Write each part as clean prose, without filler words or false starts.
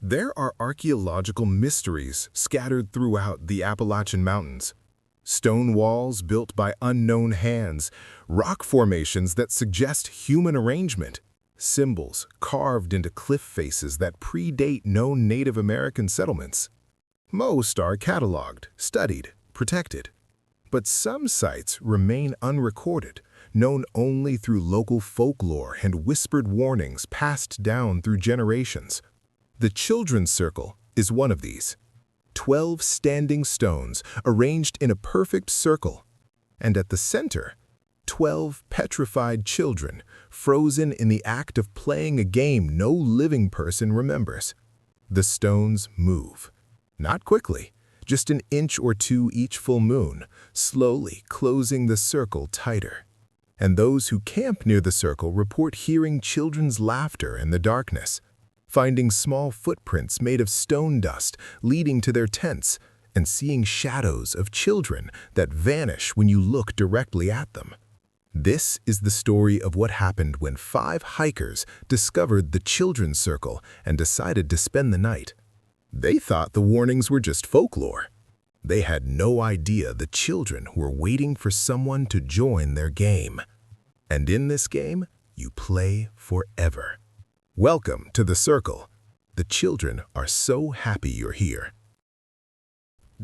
There are archaeological mysteries scattered throughout the Appalachian Mountains. Stone walls built by unknown hands, rock formations that suggest human arrangement, symbols carved into cliff faces that predate known Native American settlements. Most are cataloged, studied, protected. But some sites remain unrecorded, known only through local folklore and whispered warnings passed down through generations. The Children's Circle is one of these. 12 standing stones arranged in a perfect circle, and at the center, 12 petrified children frozen in the act of playing a game no living person remembers. The stones move. Not quickly, just an inch or two each full moon, slowly closing the circle tighter. And those who camp near the circle report hearing children's laughter in the darkness, finding small footprints made of stone dust leading to their tents, and seeing shadows of children that vanish when you look directly at them. This is the story of what happened when 5 hikers discovered the Children's Circle and decided to spend the night. They thought the warnings were just folklore. They had no idea the children were waiting for someone to join their game. And in this game, you play forever. Welcome to the Circle. The children are so happy you're here.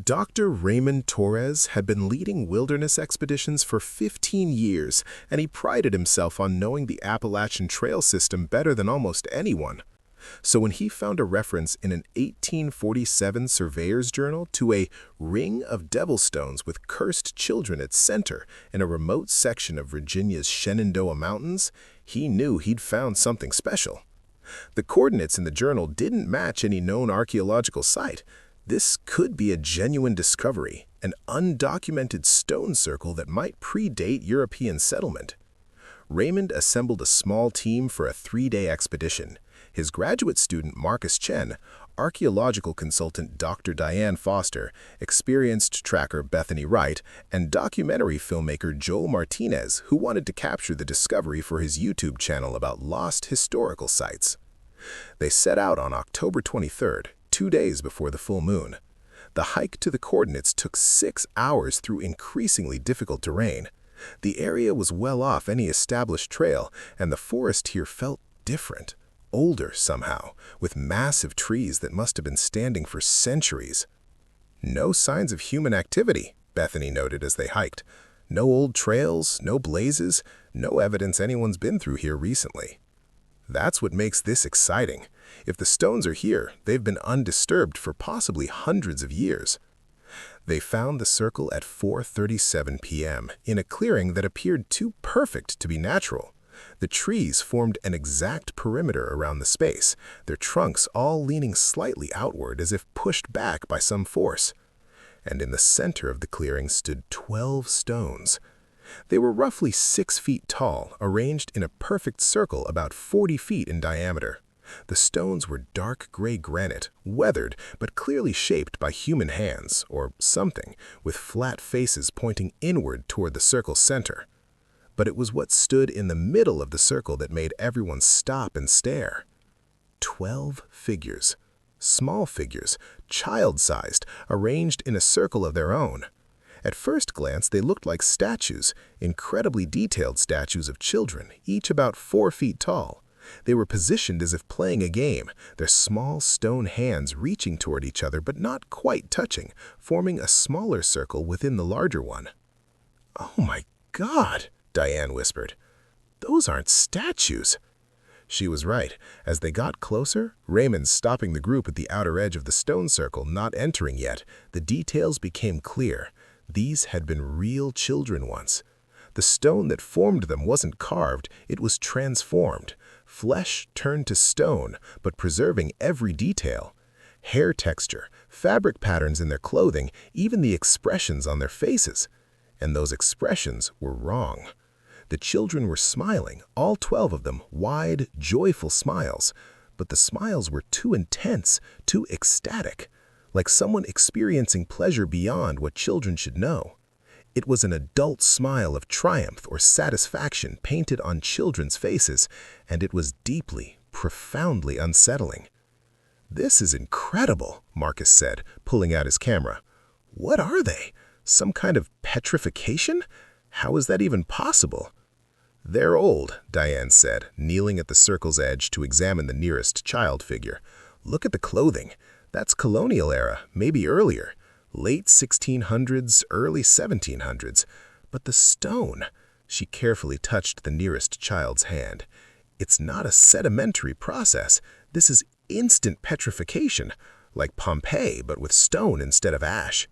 Dr. Raymond Torres had been leading wilderness expeditions for 15 years, and he prided himself on knowing the Appalachian Trail system better than almost anyone. So when he found a reference in an 1847 surveyor's journal to a ring of devil stones with cursed children at center in a remote section of Virginia's Shenandoah Mountains, he knew he'd found something special. The coordinates in the journal didn't match any known archaeological site. This could be a genuine discovery, an undocumented stone circle that might predate European settlement. Raymond assembled a small team for a 3-day expedition. His graduate student Marcus Chen, archaeological consultant Dr. Diane Foster, experienced tracker Bethany Wright, and documentary filmmaker Joel Martinez, who wanted to capture the discovery for his YouTube channel about lost historical sites. They set out on October 23rd, 2 days before the full moon. The hike to the coordinates took 6 hours through increasingly difficult terrain. The area was well off any established trail, and the forest here felt different. Older somehow, with massive trees that must have been standing for centuries. No signs of human activity, Bethany noted as they hiked. No old trails, no blazes, no evidence anyone's been through here recently. That's what makes this exciting. If the stones are here, they've been undisturbed for possibly hundreds of years. They found the circle at 4:37 p.m. in a clearing that appeared too perfect to be natural. The trees formed an exact perimeter around the space, their trunks all leaning slightly outward as if pushed back by some force. And in the center of the clearing stood 12 stones. They were roughly 6 feet tall, arranged in a perfect circle about 40 feet in diameter. The stones were dark gray granite, weathered but clearly shaped by human hands, or something, with flat faces pointing inward toward the circle's center. But it was what stood in the middle of the circle that made everyone stop and stare. 12 figures, small figures, child-sized, arranged in a circle of their own. At first glance, they looked like statues, incredibly detailed statues of children, each about 4 feet tall. They were positioned as if playing a game, their small stone hands reaching toward each other but not quite touching, forming a smaller circle within the larger one. "Oh my God!" Diane whispered. "Those aren't statues." She was right. As they got closer, Raymond stopping the group at the outer edge of the stone circle, not entering yet, the details became clear. These had been real children once. The stone that formed them wasn't carved, it was transformed. Flesh turned to stone, but preserving every detail. Hair texture, fabric patterns in their clothing, even the expressions on their faces. And those expressions were wrong. The children were smiling, all 12 of them, wide, joyful smiles. But the smiles were too intense, too ecstatic, like someone experiencing pleasure beyond what children should know. It was an adult smile of triumph or satisfaction painted on children's faces, and it was deeply, profoundly unsettling. "This is incredible," Marcus said, pulling out his camera. "What are they? Some kind of petrification? How is that even possible?" "They're old," Diane said, kneeling at the circle's edge to examine the nearest child figure. "Look at the clothing. That's colonial era, maybe earlier. Late 1600s, early 1700s. But the stone—" She carefully touched the nearest child's hand. "It's not a sedimentary process. This is instant petrification, like Pompeii, but with stone instead of ash."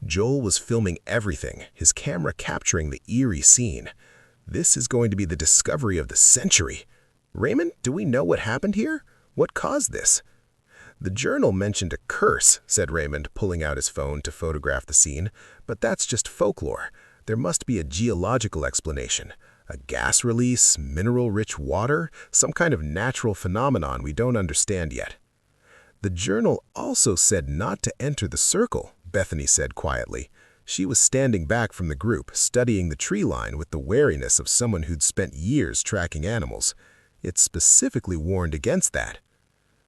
Joel was filming everything, his camera capturing the eerie scene. This is going to be the discovery of the century. "Raymond, do we know what happened here? What caused this?" "The journal mentioned a curse," said Raymond, pulling out his phone to photograph the scene. "But that's just folklore. There must be a geological explanation. A gas release, mineral-rich water, some kind of natural phenomenon we don't understand yet." "The journal also said not to enter the circle," Bethany said quietly. She was standing back from the group, studying the tree line with the wariness of someone who'd spent years tracking animals. It specifically warned against that.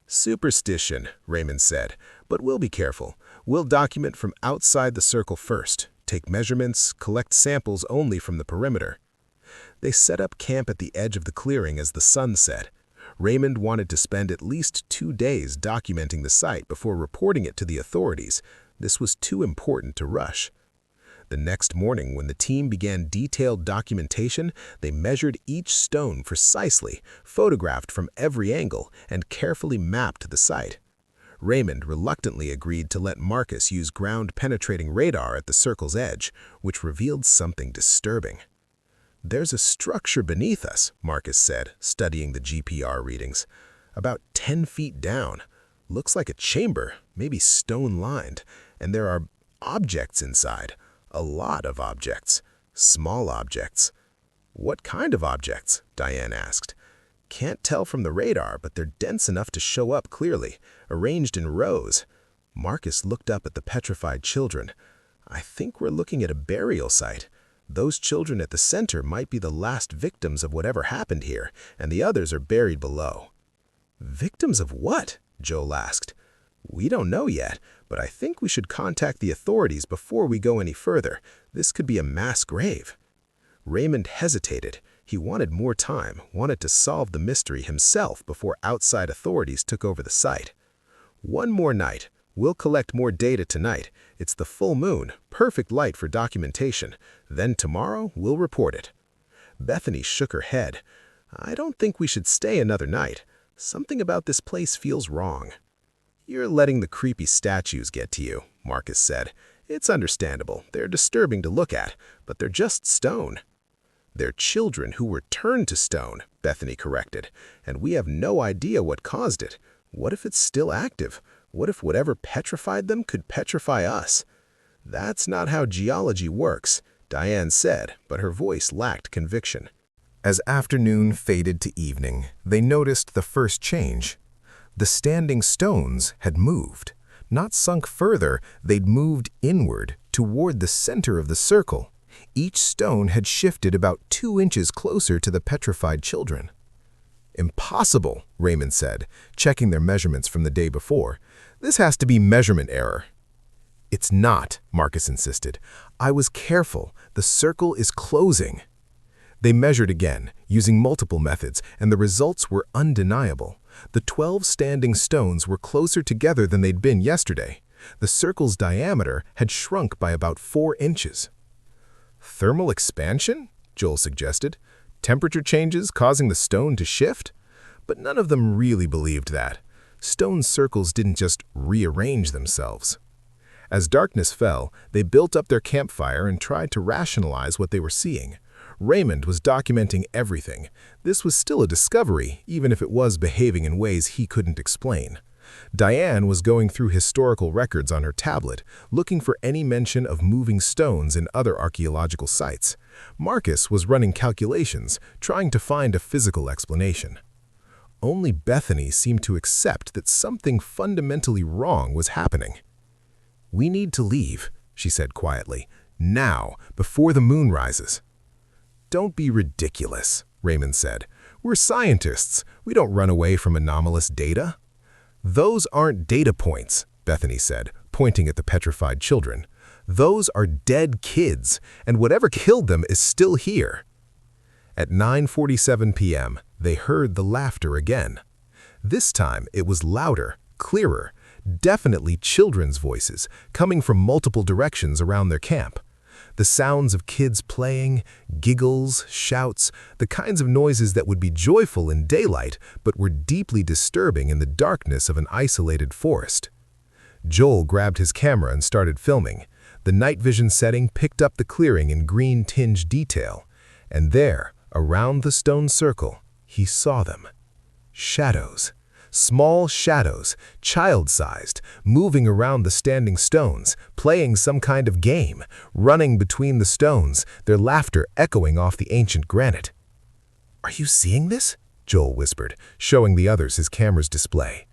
"Superstition," Raymond said, "but we'll be careful. We'll document from outside the circle first, take measurements, collect samples only from the perimeter." They set up camp at the edge of the clearing as the sun set. Raymond wanted to spend at least 2 days documenting the site before reporting it to the authorities. This was too important to rush. The next morning, when the team began detailed documentation, they measured each stone precisely, photographed from every angle, and carefully mapped the site. Raymond reluctantly agreed to let Marcus use ground-penetrating radar at the circle's edge, which revealed something disturbing. "There's a structure beneath us," Marcus said, studying the GPR readings. "About 10 feet down. Looks like a chamber, maybe stone-lined, and there are objects inside. A lot of objects. Small objects." "What kind of objects?" Diane asked. "Can't tell from the radar, but they're dense enough to show up clearly, arranged in rows." Marcus looked up at the petrified children. "I think we're looking at a burial site. Those children at the center might be the last victims of whatever happened here, and the others are buried below." "Victims of what?" Joel asked. "We don't know yet, but I think we should contact the authorities before we go any further. This could be a mass grave." Raymond hesitated. He wanted more time, wanted to solve the mystery himself before outside authorities took over the site. "One more night. We'll collect more data tonight. It's the full moon, perfect light for documentation. Then tomorrow, we'll report it." Bethany shook her head. "I don't think we should stay another night. Something about this place feels wrong." "You're letting the creepy statues get to you," Marcus said. "It's understandable. They're disturbing to look at, but they're just stone." "They're children who were turned to stone," Bethany corrected, "and we have no idea what caused it. What if it's still active? What if whatever petrified them could petrify us?" "That's not how geology works," Diane said, but her voice lacked conviction. As afternoon faded to evening, they noticed the first change. The standing stones had moved. Not sunk further, they'd moved inward, toward the center of the circle. Each stone had shifted about 2 inches closer to the petrified children. "Impossible," Raymond said, checking their measurements from the day before. "This has to be measurement error." "It's not," Marcus insisted. "I was careful. The circle is closing." They measured again, using multiple methods, and the results were undeniable. The 12 standing stones were closer together than they'd been yesterday. The circle's diameter had shrunk by about 4 inches. "Thermal expansion?" Joel suggested. "Temperature changes causing the stone to shift?" But none of them really believed that. Stone circles didn't just rearrange themselves. As darkness fell, they built up their campfire and tried to rationalize what they were seeing. Raymond was documenting everything. This was still a discovery, even if it was behaving in ways he couldn't explain. Diane was going through historical records on her tablet, looking for any mention of moving stones in other archaeological sites. Marcus was running calculations, trying to find a physical explanation. Only Bethany seemed to accept that something fundamentally wrong was happening. "We need to leave," she said quietly. "Now, before the moon rises." "Don't be ridiculous," Raymond said. "We're scientists. We don't run away from anomalous data." "Those aren't data points," Bethany said, pointing at the petrified children. "Those are dead kids, and whatever killed them is still here." At 9:47 p.m., they heard the laughter again. This time, it was louder, clearer, definitely children's voices, coming from multiple directions around their camp. The sounds of kids playing, giggles, shouts, the kinds of noises that would be joyful in daylight but were deeply disturbing in the darkness of an isolated forest. Joel grabbed his camera and started filming. The night vision setting picked up the clearing in green-tinged detail, and there, around the stone circle, he saw them. Shadows. Small shadows, child-sized, moving around the standing stones, playing some kind of game, running between the stones, their laughter echoing off the ancient granite. "Are you seeing this?" Joel whispered, showing the others his camera's display.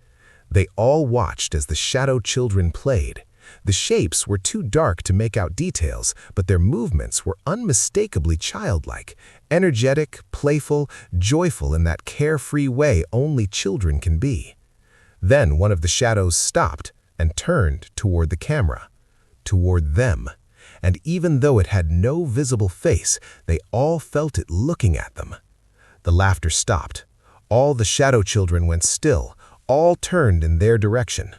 They all watched as the shadow children played. The shapes were too dark to make out details, but their movements were unmistakably childlike, energetic, playful, joyful in that carefree way only children can be. Then one of the shadows stopped and turned toward the camera, toward them, and even though it had no visible face, they all felt it looking at them. The laughter stopped. All the shadow children went still, all turned in their direction.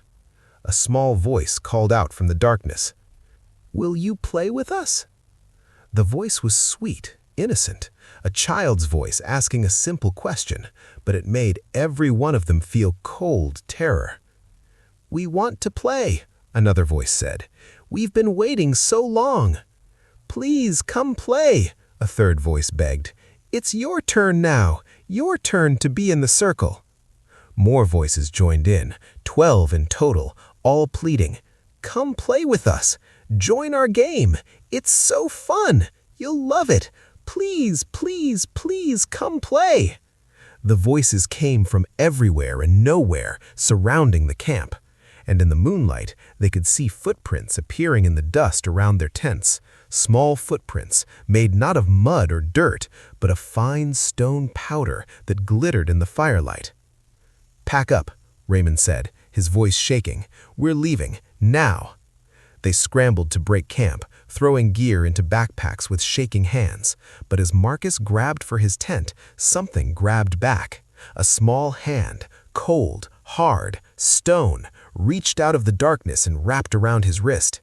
A small voice called out from the darkness, "Will you play with us?" The voice was sweet, innocent, a child's voice asking a simple question, but it made every one of them feel cold terror. "We want to play," another voice said. "We've been waiting so long." "Please come play," a third voice begged. "It's your turn now, your turn to be in the circle." More voices joined in, 12 in total, all pleading, "Come play with us. Join our game. It's so fun. You'll love it. Please, please, please come play." The voices came from everywhere and nowhere surrounding the camp, and in the moonlight they could see footprints appearing in the dust around their tents, small footprints made not of mud or dirt, but of fine stone powder that glittered in the firelight. "Pack up," Raymond said, his voice shaking. "We're leaving, now." They scrambled to break camp, throwing gear into backpacks with shaking hands. But as Marcus grabbed for his tent, something grabbed back. A small hand, cold, hard, stone, reached out of the darkness and wrapped around his wrist.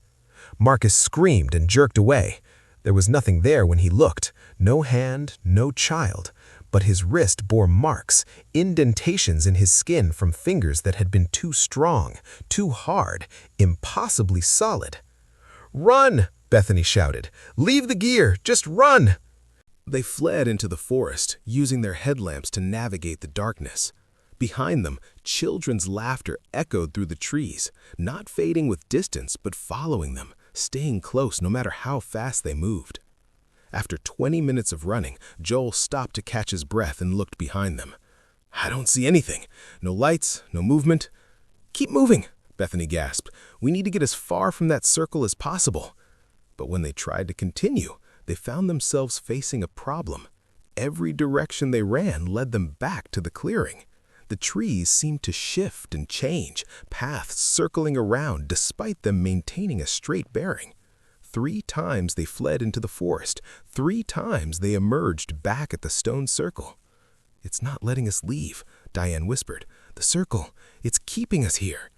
Marcus screamed and jerked away. There was nothing there when he looked, no hand, no child. But his wrist bore marks, indentations in his skin from fingers that had been too strong, too hard, impossibly solid. "Run!" Bethany shouted. "Leave the gear! Just run!" They fled into the forest, using their headlamps to navigate the darkness. Behind them, children's laughter echoed through the trees, not fading with distance but following them, staying close no matter how fast they moved. After 20 minutes of running, Joel stopped to catch his breath and looked behind them. "I don't see anything. No lights, no movement." "Keep moving," Bethany gasped. "We need to get as far from that circle as possible." But when they tried to continue, they found themselves facing a problem. Every direction they ran led them back to the clearing. The trees seemed to shift and change, paths circling around despite them maintaining a straight bearing. 3 times they fled into the forest. 3 times they emerged back at the stone circle. "It's not letting us leave," Diane whispered. "The circle, it's keeping us here."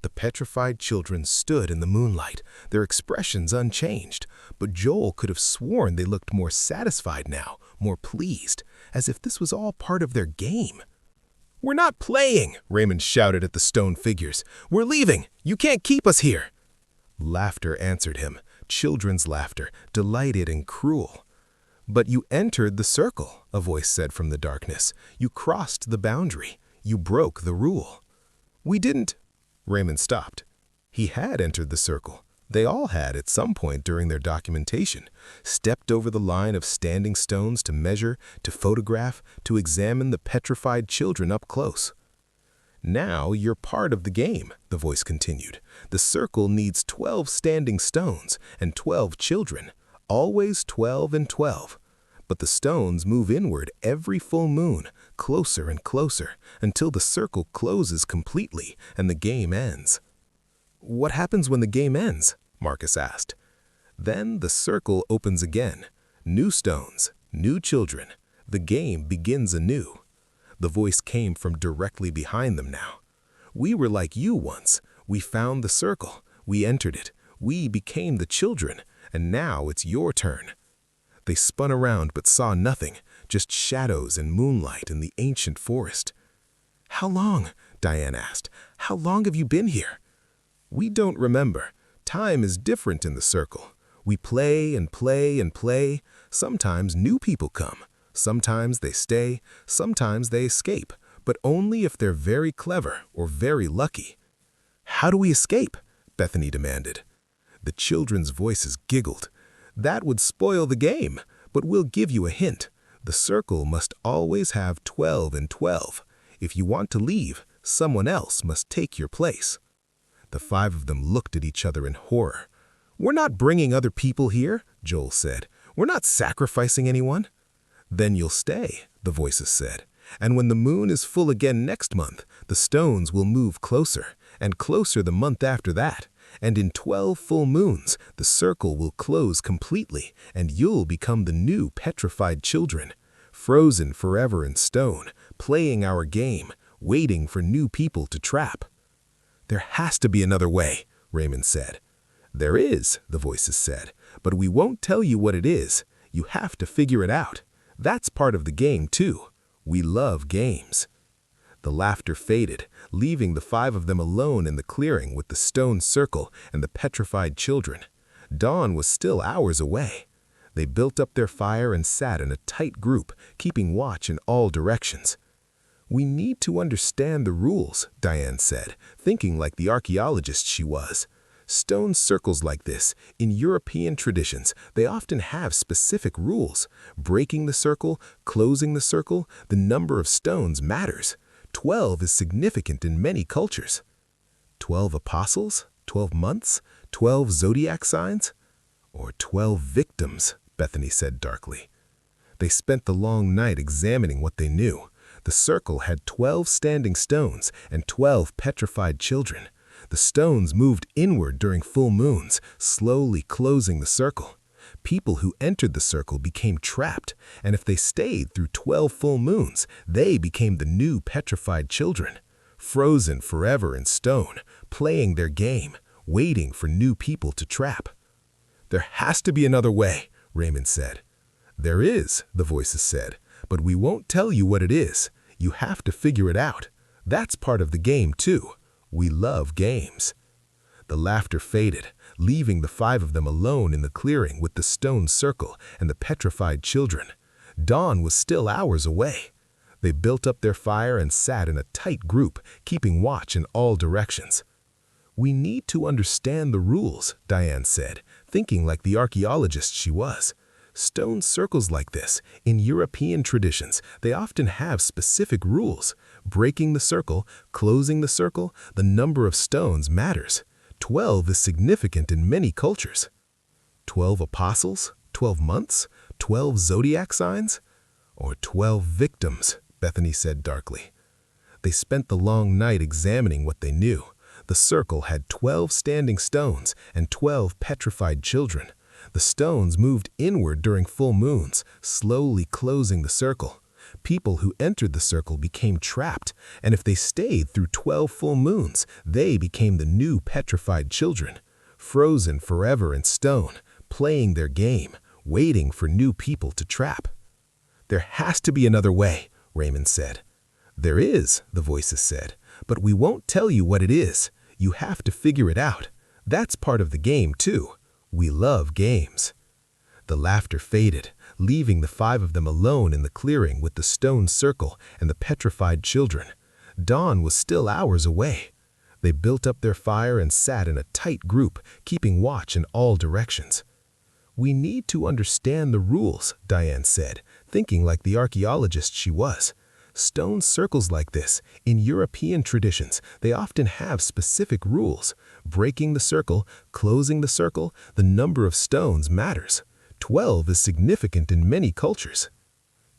The petrified children stood in the moonlight, their expressions unchanged, but Joel could have sworn they looked more satisfied now, more pleased, as if this was all part of their game. "We're not playing," Raymond shouted at the stone figures. "We're leaving. You can't keep us here." Laughter answered him. Children's laughter, delighted and cruel. "But you entered the circle," a voice said from the darkness. "You crossed the boundary. You broke the rule." "We didn't." Raymond stopped. He had entered the circle. They all had at some point during their documentation, stepped over the line of standing stones to measure, to photograph, to examine the petrified children up close. "Now you're part of the game," the voice continued. "The circle needs 12 standing stones and 12 children, always 12 and 12. But the stones move inward every full moon, closer and closer, until the circle closes completely and the game ends. "What happens when the game ends?" Marcus asked. "Then the circle opens again. New stones, new children. The game begins anew." The voice came from directly behind them now. "We were like you once. We found the circle. We entered it. We became the children. And now it's your turn." They spun around but saw nothing, just shadows and moonlight in the ancient forest. "How long?" Diane asked. "How long have you been here?" "We don't remember. Time is different in the circle. We play and play and play. Sometimes new people come. Sometimes they stay. Sometimes they escape, but only if they're very clever or very lucky." "How do we escape?" Bethany demanded. The children's voices giggled. "That would spoil the game, but we'll give you a hint. The circle must always have 12 and 12. If you want to leave, someone else must take your place." The 5 of them looked at each other in horror. "We're not bringing other people here," Joel said. "We're not sacrificing anyone." "Then you'll stay," the voices said. "And when the moon is full again next month, the stones will move closer, and closer the month after that. And in 12 full moons, the circle will close completely, and you'll become the new petrified children, frozen forever in stone, playing our game, waiting for new people to trap." "There has to be another way," Raymond said. "There is," the voices said, "but we won't tell you what it is. You have to figure it out. That's part of the game, too. We love games." The laughter faded, leaving the 5 of them alone in the clearing with the stone circle and the petrified children. Dawn was still hours away. They built up their fire and sat in a tight group, keeping watch in all directions. "We need to understand the rules," Diane said, thinking like the archaeologist she was. "Stone circles like this, in European traditions, they often have specific rules. Breaking the circle, closing the circle, the number of stones matters. 12 is significant in many cultures." 12 apostles? 12 months? 12 zodiac signs? "Or 12 victims," Bethany said darkly. They spent the long night examining what they knew. The circle had 12 standing stones and 12 petrified children. The stones moved inward during full moons, slowly closing the circle. People who entered the circle became trapped, and if they stayed through 12 full moons, they became the new petrified children, frozen forever in stone, playing their game, waiting for new people to trap. "There has to be another way," Raymond said. "There is," the voices said, "but we won't tell you what it is. You have to figure it out. That's part of the game, too. We love games." The laughter faded, leaving the 5 of them alone in the clearing with the stone circle and the petrified children. Dawn was still hours away. They built up their fire and sat in a tight group, keeping watch in all directions. "We need to understand the rules," Diane said, thinking like the archaeologist she was. "Stone circles like this, in European traditions, they often have specific rules. Breaking the circle, closing the circle, the number of stones matters. 12 is significant in many cultures." 12 apostles? 12 months? 12 zodiac signs? "Or 12 victims," Bethany said darkly. They spent the long night examining what they knew. The circle had 12 standing stones and 12 petrified children. The stones moved inward during full moons, slowly closing the circle. People who entered the circle became trapped, and if they stayed through 12 full moons, they became the new petrified children, frozen forever in stone, playing their game, waiting for new people to trap. "There has to be another way," Raymond said. "There is," the voices said, "but we won't tell you what it is. You have to figure it out. That's part of the game, too. We love games." The laughter faded, leaving the 5 of them alone in the clearing with the stone circle and the petrified children. Dawn was still hours away. They built up their fire and sat in a tight group, keeping watch in all directions. "We need to understand the rules," Diane said, thinking like the archaeologist she was. "Stone circles like this, in European traditions, they often have specific rules. Breaking the circle, closing the circle, the number of stones matters. 12 is significant in many cultures.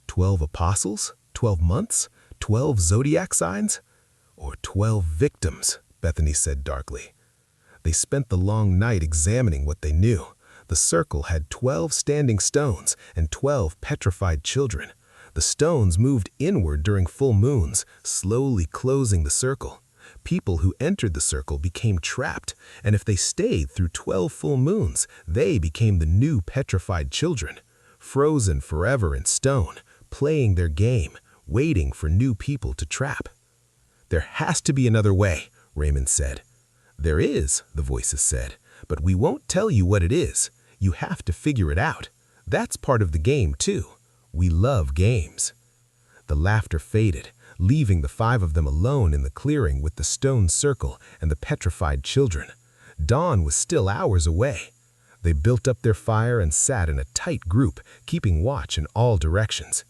12 apostles, 12 months, 12 zodiac signs, or 12 victims, Bethany said darkly. They spent the long night examining what they knew. The circle had 12 standing stones and 12 petrified children. The stones moved inward during full moons, slowly closing the circle. People who entered the circle became trapped, and if they stayed through 12 full moons, they became the new petrified children, frozen forever in stone, playing their game, waiting for new people to trap. There has to be another way, Raymond said. There is, the voices said, but we won't tell you what it is. You have to figure it out. That's part of the game, too. We love games. The laughter faded, leaving the 5 of them alone in the clearing with the stone circle and the petrified children. Dawn was still hours away. They built up their fire and sat in a tight group, keeping watch in all directions.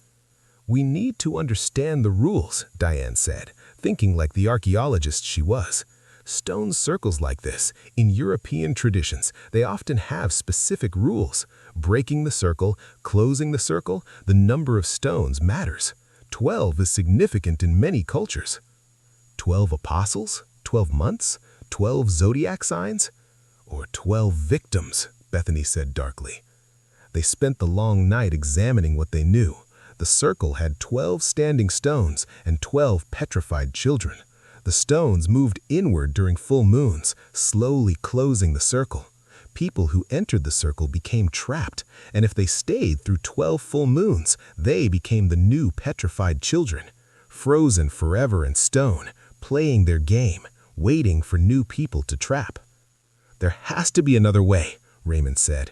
We need to understand the rules, Diane said, thinking like the archaeologist she was. Stone circles like this, in European traditions, they often have specific rules. Breaking the circle, closing the circle, the number of stones matters. 12 is significant in many cultures. 12 apostles, 12 months, 12 zodiac signs, or 12 victims, Bethany said darkly. They spent the long night examining what they knew. The circle had 12 standing stones and 12 petrified children. The stones moved inward during full moons, slowly closing the circle. People who entered the circle became trapped, and if they stayed through 12 full moons, they became the new petrified children, frozen forever in stone, playing their game, waiting for new people to trap. There has to be another way, Raymond said.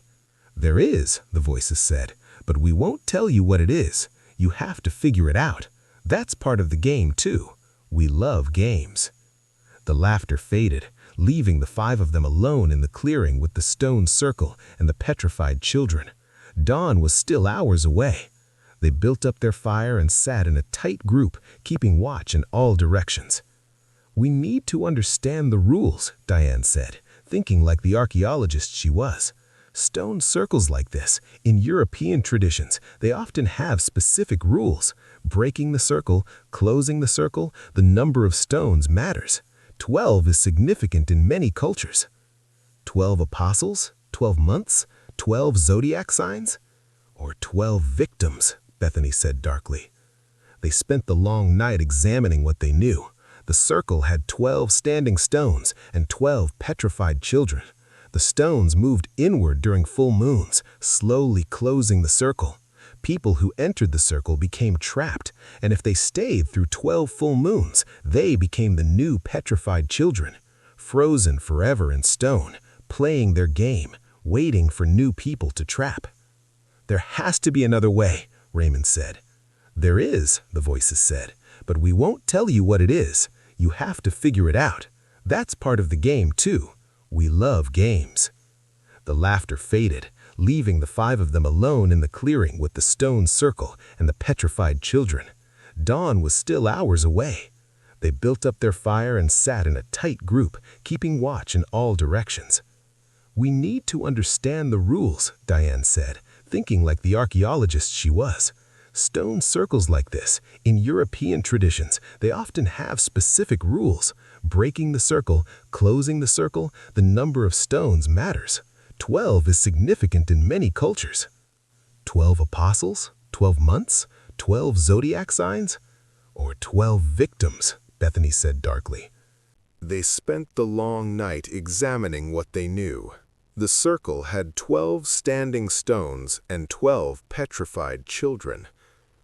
There is, the voices said, but we won't tell you what it is. You have to figure it out. That's part of the game, too. We love games. The laughter faded, leaving the 5 of them alone in the clearing with the stone circle and the petrified children. Dawn was still hours away. They built up their fire and sat in a tight group, keeping watch in all directions. We need to understand the rules, Diane said, thinking like the archaeologist she was. Stone circles like this, in European traditions, they often have specific rules. Breaking the circle, closing the circle, the number of stones matters. 12 is significant in many cultures. 12 apostles, 12 months, 12 zodiac signs, or 12 victims, Bethany said darkly. They spent the long night examining what they knew. The circle had 12 standing stones and 12 petrified children. The stones moved inward during full moons, slowly closing the circle. People who entered the circle became trapped, and if they stayed through 12 full moons, they became the new petrified children, frozen forever in stone, playing their game, waiting for new people to trap. There has to be another way, Raymond said. There is, the voices said, but we won't tell you what it is. You have to figure it out. That's part of the game, too. We love games. The laughter faded, leaving the 5 of them alone in the clearing with the stone circle and the petrified children. Dawn was still hours away. They built up their fire and sat in a tight group, keeping watch in all directions. We need to understand the rules, Diane said, thinking like the archaeologist she was. Stone circles like this, in European traditions, they often have specific rules. Breaking the circle, closing the circle, the number of stones matters. 12 is significant in many cultures. 12 apostles, 12 months, 12 zodiac signs, or 12 victims, Bethany said darkly. They spent the long night examining what they knew. The circle had 12 standing stones and 12 petrified children.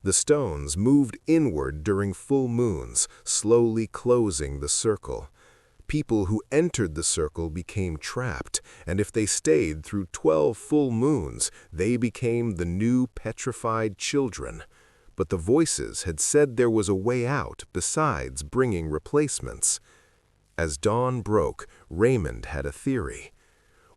The stones moved inward during full moons, slowly closing the circle. People who entered the circle became trapped, and if they stayed through 12 full moons, they became the new petrified children. But the voices had said there was a way out besides bringing replacements. As dawn broke, Raymond had a theory.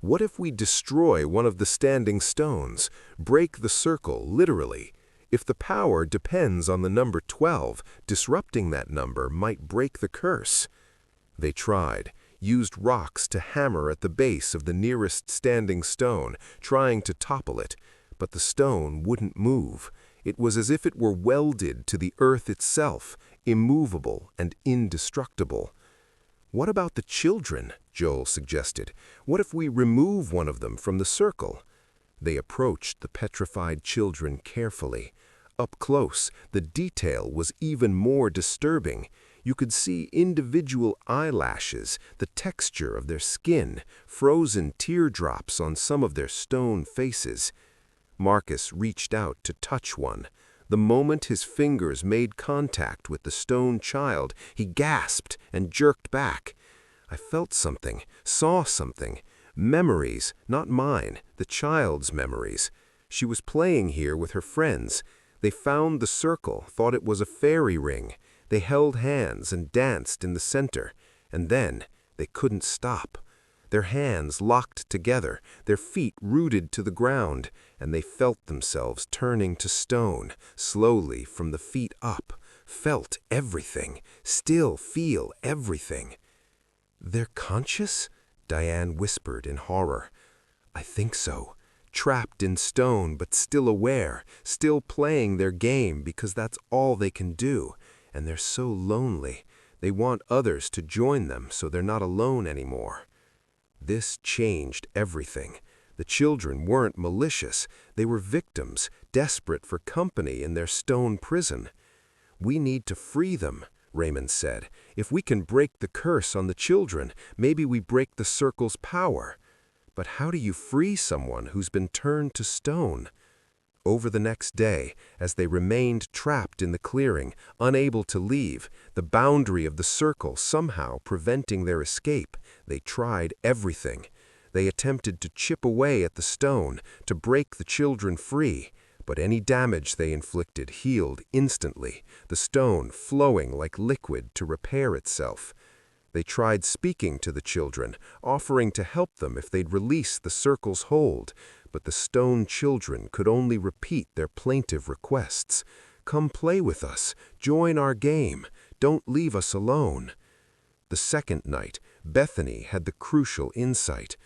What if we destroy one of the standing stones, break the circle literally? If the power depends on the number 12, disrupting that number might break the curse. They tried, used rocks to hammer at the base of the nearest standing stone, trying to topple it, but the stone wouldn't move. It was as if it were welded to the earth itself, immovable and indestructible. "What about the children?" Joel suggested. "What if we remove one of them from the circle?" They approached the petrified children carefully. Up close, the detail was even more disturbing. You could see individual eyelashes, the texture of their skin, frozen teardrops on some of their stone faces. Marcus reached out to touch one. The moment his fingers made contact with the stone child, he gasped and jerked back. I felt something, saw something. Memories, not mine, the child's memories. She was playing here with her friends. They found the circle, thought it was a fairy ring. They held hands and danced in the center. And then they couldn't stop. Their hands locked together, their feet rooted to the ground, and they felt themselves turning to stone, slowly from the feet up. Felt everything, still feel everything. "They're conscious?" Diane whispered in horror. "I think so. Trapped in stone, but still aware, still playing their game because that's all they can do. And they're so lonely. They want others to join them so they're not alone anymore." This changed everything. The children weren't malicious. They were victims, desperate for company in their stone prison. "We need to free them," Raymond said. "If we can break the curse on the children, maybe we break the circle's power." But how do you free someone who's been turned to stone? Over the next day, as they remained trapped in the clearing, unable to leave, the boundary of the circle somehow preventing their escape, they tried everything. They attempted to chip away at the stone, to break the children free, but any damage they inflicted healed instantly, the stone flowing like liquid to repair itself. They tried speaking to the children, offering to help them if they'd release the circle's hold, but the stone children could only repeat their plaintive requests. "Come play with us, join our game, don't leave us alone." The second night, Bethany had the crucial insight.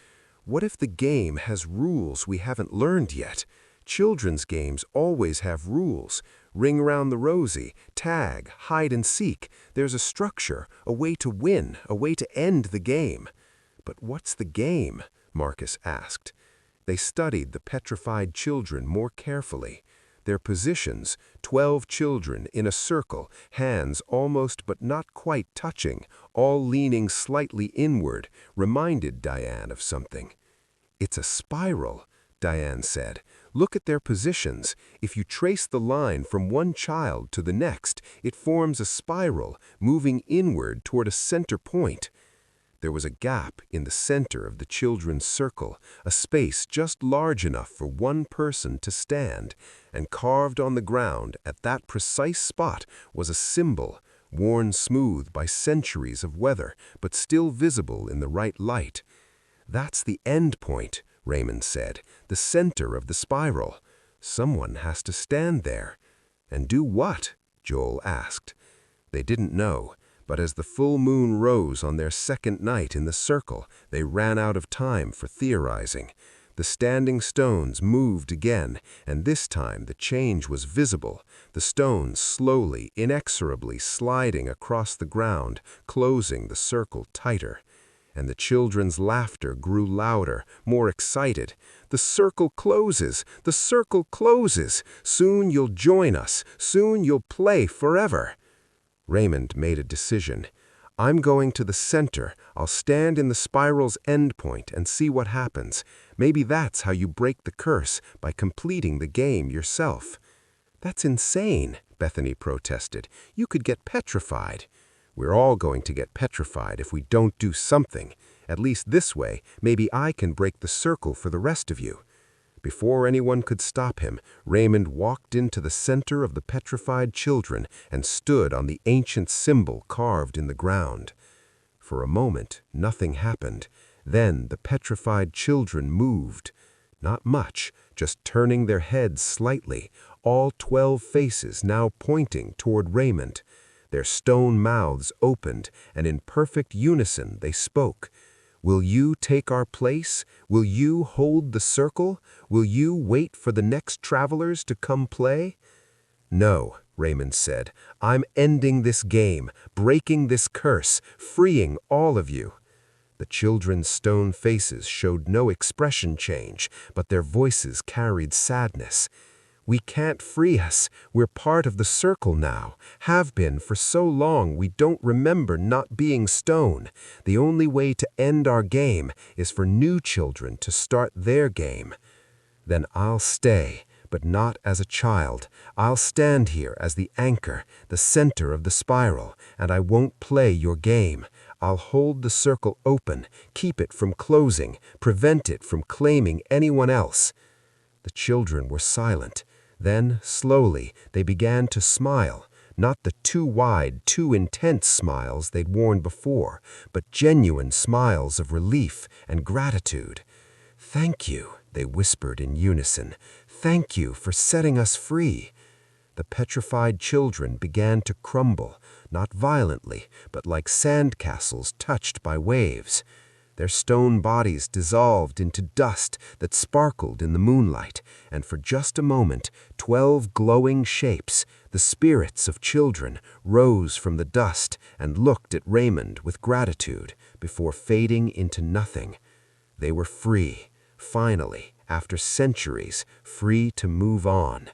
What if the game has rules we haven't learned yet? Children's games always have rules. Ring around the rosy, tag, hide and seek. There's a structure, a way to win, a way to end the game. "But what's the game?" Marcus asked. They studied the petrified children more carefully. Their positions, 12 children in a circle, hands almost but not quite touching, all leaning slightly inward, reminded Diane of something. "It's a spiral," Diane said. "Look at their positions. If you trace the line from one child to the next, it forms a spiral, moving inward toward a center point." There was a gap in the center of the children's circle, a space just large enough for one person to stand, and carved on the ground at that precise spot was a symbol, worn smooth by centuries of weather, but still visible in the right light. "That's the end point," Raymond said, "the center of the spiral. Someone has to stand there." "And do what?" Joel asked. They didn't know, but as the full moon rose on their second night in the circle, they ran out of time for theorizing. The standing stones moved again, and this time the change was visible, the stones slowly, inexorably sliding across the ground, closing the circle tighter. And the children's laughter grew louder, more excited. "The circle closes! The circle closes! Soon you'll join us! Soon you'll play forever!" Raymond made a decision. "I'm going to the center. I'll stand in the spiral's endpoint and see what happens. Maybe that's how you break the curse, by completing the game yourself." "That's insane," Bethany protested. "You could get petrified." "We're all going to get petrified if we don't do something. At least this way, maybe I can break the circle for the rest of you." Before anyone could stop him, Raymond walked into the center of the petrified children and stood on the ancient symbol carved in the ground. For a moment, nothing happened. Then the petrified children moved. Not much, just turning their heads slightly, all 12 faces now pointing toward Raymond. Their stone mouths opened, and in perfect unison they spoke. Will you take our place? Will you hold the circle? Will you wait for the next travelers to come play? No, Raymond said. I'm ending this game, breaking this curse, freeing all of you. The children's stone faces showed no expression change, but their voices carried sadness. We can't free us. We're part of the circle now. Have been for so long we don't remember not being stone. The only way to end our game is for new children to start their game. Then I'll stay, but not as a child. I'll stand here as the anchor, the center of the spiral, and I won't play your game. I'll hold the circle open, keep it from closing, prevent it from claiming anyone else. The children were silent. Then, slowly, they began to smile, not the too wide, too intense smiles they'd worn before, but genuine smiles of relief and gratitude. "Thank you," they whispered in unison. "Thank you for setting us free." The petrified children began to crumble, not violently, but like sandcastles touched by waves. Their stone bodies dissolved into dust that sparkled in the moonlight, and for just a moment, 12 glowing shapes, the spirits of children, rose from the dust and looked at Raymond with gratitude before fading into nothing. They were free, finally, after centuries, free to move on.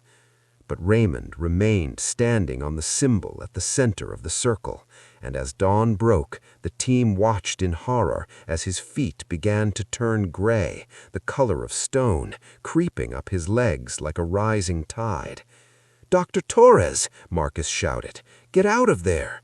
But Raymond remained standing on the symbol at the center of the circle, and as dawn broke, the team watched in horror as his feet began to turn gray, the color of stone, creeping up his legs like a rising tide. "Dr. Torres!" Marcus shouted. "Get out of there!"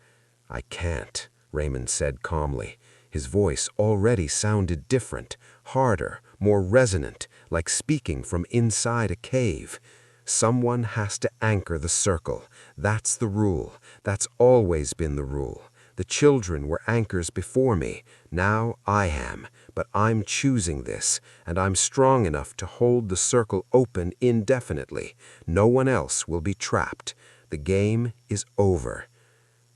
"I can't," Raymond said calmly. His voice already sounded different, harder, more resonant, like speaking from inside a cave. "Someone has to anchor the circle. That's the rule. That's always been the rule. The children were anchors before me. Now I am. But I'm choosing this, and I'm strong enough to hold the circle open indefinitely. No one else will be trapped. The game is over."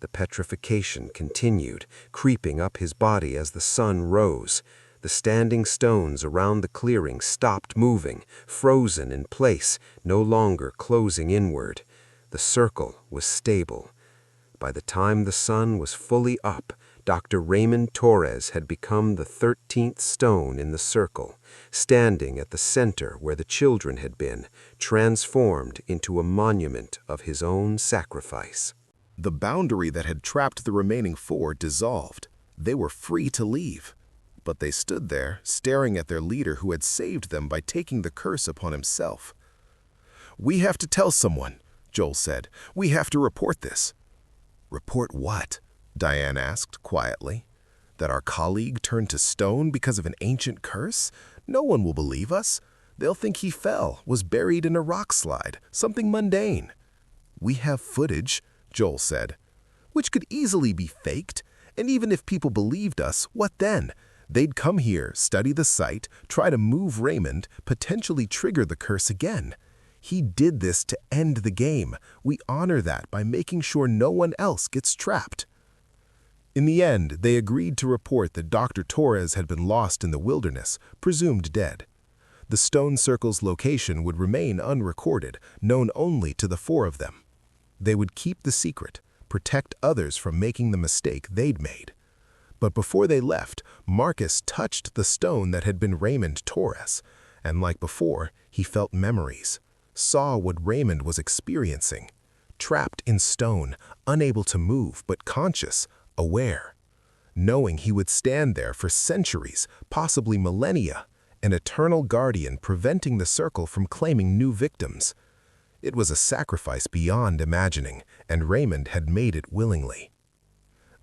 The petrification continued, creeping up his body as the sun rose. The standing stones around the clearing stopped moving, frozen in place, no longer closing inward. The circle was stable. By the time the sun was fully up, Dr. Raymond Torres had become the 13th stone in the circle, standing at the center where the children had been, transformed into a monument of his own sacrifice. The boundary that had trapped the remaining 4 dissolved. They were free to leave. But they stood there, staring at their leader who had saved them by taking the curse upon himself. "We have to tell someone," Joel said. "We have to report this." "Report what?" Diane asked quietly. "That our colleague turned to stone because of an ancient curse? No one will believe us. They'll think he fell, was buried in a rock slide, something mundane." "We have footage," Joel said, "which could easily be faked. And even if people believed us, what then? They'd come here, study the site, try to move Raymond, potentially trigger the curse again. He did this to end the game. We honor that by making sure no one else gets trapped." In the end, they agreed to report that Dr. Torres had been lost in the wilderness, presumed dead. The stone circle's location would remain unrecorded, known only to the 4 of them. They would keep the secret, protect others from making the mistake they'd made. But before they left, Marcus touched the stone that had been Raymond Torres, and like before, he felt memories, saw what Raymond was experiencing, trapped in stone, unable to move but conscious, aware, knowing he would stand there for centuries, possibly millennia, an eternal guardian preventing the circle from claiming new victims. It was a sacrifice beyond imagining, and Raymond had made it willingly.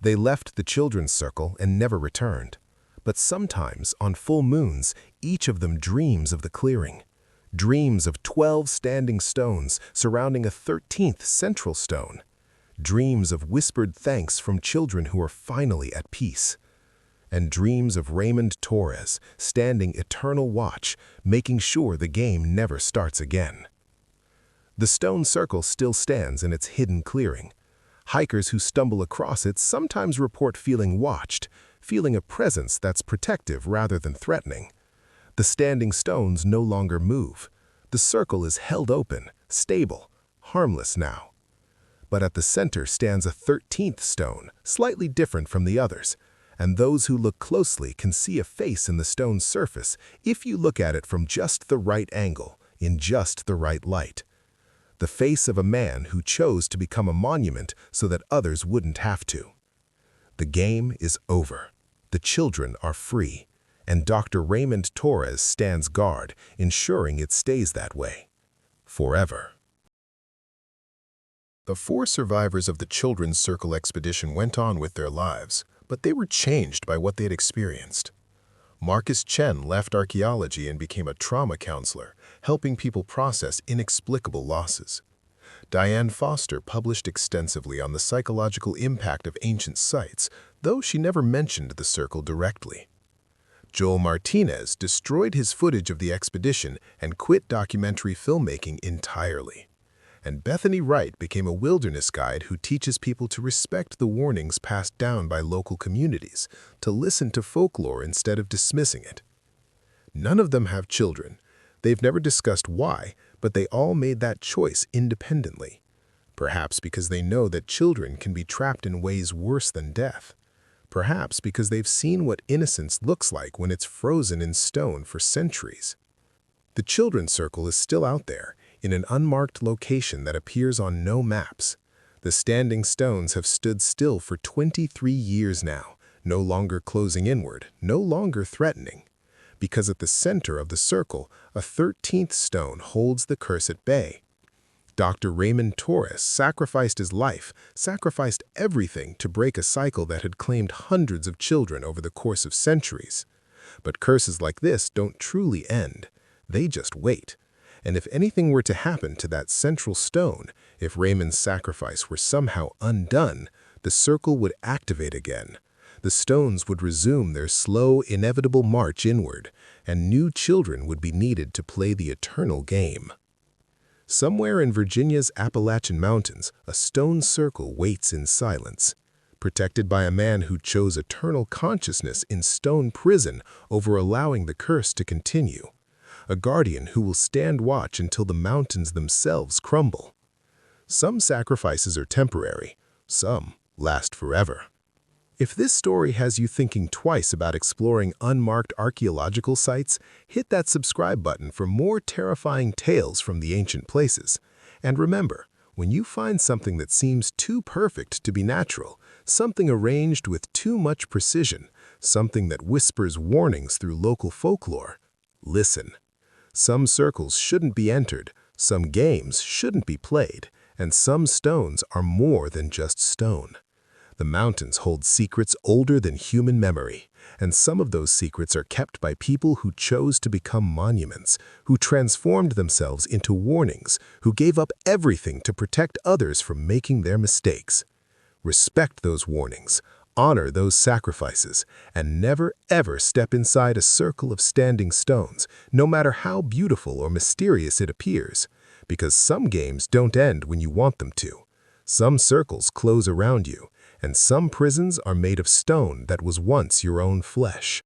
They left the children's circle and never returned. But sometimes, on full moons, each of them dreams of the clearing. Dreams of 12 standing stones surrounding a 13th central stone. Dreams of whispered thanks from children who are finally at peace. And dreams of Raymond Torres standing eternal watch, making sure the game never starts again. The stone circle still stands in its hidden clearing. Hikers who stumble across it sometimes report feeling watched, feeling a presence that's protective rather than threatening. The standing stones no longer move. The circle is held open, stable, harmless now. But at the center stands a 13th stone, slightly different from the others, and those who look closely can see a face in the stone's surface if you look at it from just the right angle, in just the right light. The face of a man who chose to become a monument so that others wouldn't have to. The game is over. The children are free, and Dr. Raymond Torres stands guard, ensuring it stays that way. Forever. The 4 survivors of the Children's Circle expedition went on with their lives, but they were changed by what they had experienced. Marcus Chen left archaeology and became a trauma counselor, helping people process inexplicable losses. Diane Foster published extensively on the psychological impact of ancient sites, though she never mentioned the circle directly. Joel Martinez destroyed his footage of the expedition and quit documentary filmmaking entirely. And Bethany Wright became a wilderness guide who teaches people to respect the warnings passed down by local communities, to listen to folklore instead of dismissing it. None of them have children. They've never discussed why, but they all made that choice independently. Perhaps because they know that children can be trapped in ways worse than death. Perhaps because they've seen what innocence looks like when it's frozen in stone for centuries. The Children's Circle is still out there, in an unmarked location that appears on no maps. The standing stones have stood still for 23 years now, no longer closing inward, no longer threatening. Because at the center of the circle, a 13th stone holds the curse at bay. Dr. Raymond Torres sacrificed his life, sacrificed everything to break a cycle that had claimed hundreds of children over the course of centuries. But curses like this don't truly end. They just wait. And if anything were to happen to that central stone, if Raymond's sacrifice were somehow undone, the circle would activate again. The stones would resume their slow, inevitable march inward, and new children would be needed to play the eternal game. Somewhere in Virginia's Appalachian Mountains, a stone circle waits in silence, protected by a man who chose eternal consciousness in stone prison over allowing the curse to continue. A guardian who will stand watch until the mountains themselves crumble. Some sacrifices are temporary, some last forever. If this story has you thinking twice about exploring unmarked archaeological sites, hit that subscribe button for more terrifying tales from the ancient places. And remember, when you find something that seems too perfect to be natural, something arranged with too much precision, something that whispers warnings through local folklore, listen. Some circles shouldn't be entered, some games shouldn't be played, and some stones are more than just stone. The mountains hold secrets older than human memory, and some of those secrets are kept by people who chose to become monuments, who transformed themselves into warnings, who gave up everything to protect others from making their mistakes. Respect those warnings, honor those sacrifices, and never ever step inside a circle of standing stones, no matter how beautiful or mysterious it appears, because some games don't end when you want them to. Some circles close around you, and some prisons are made of stone that was once your own flesh.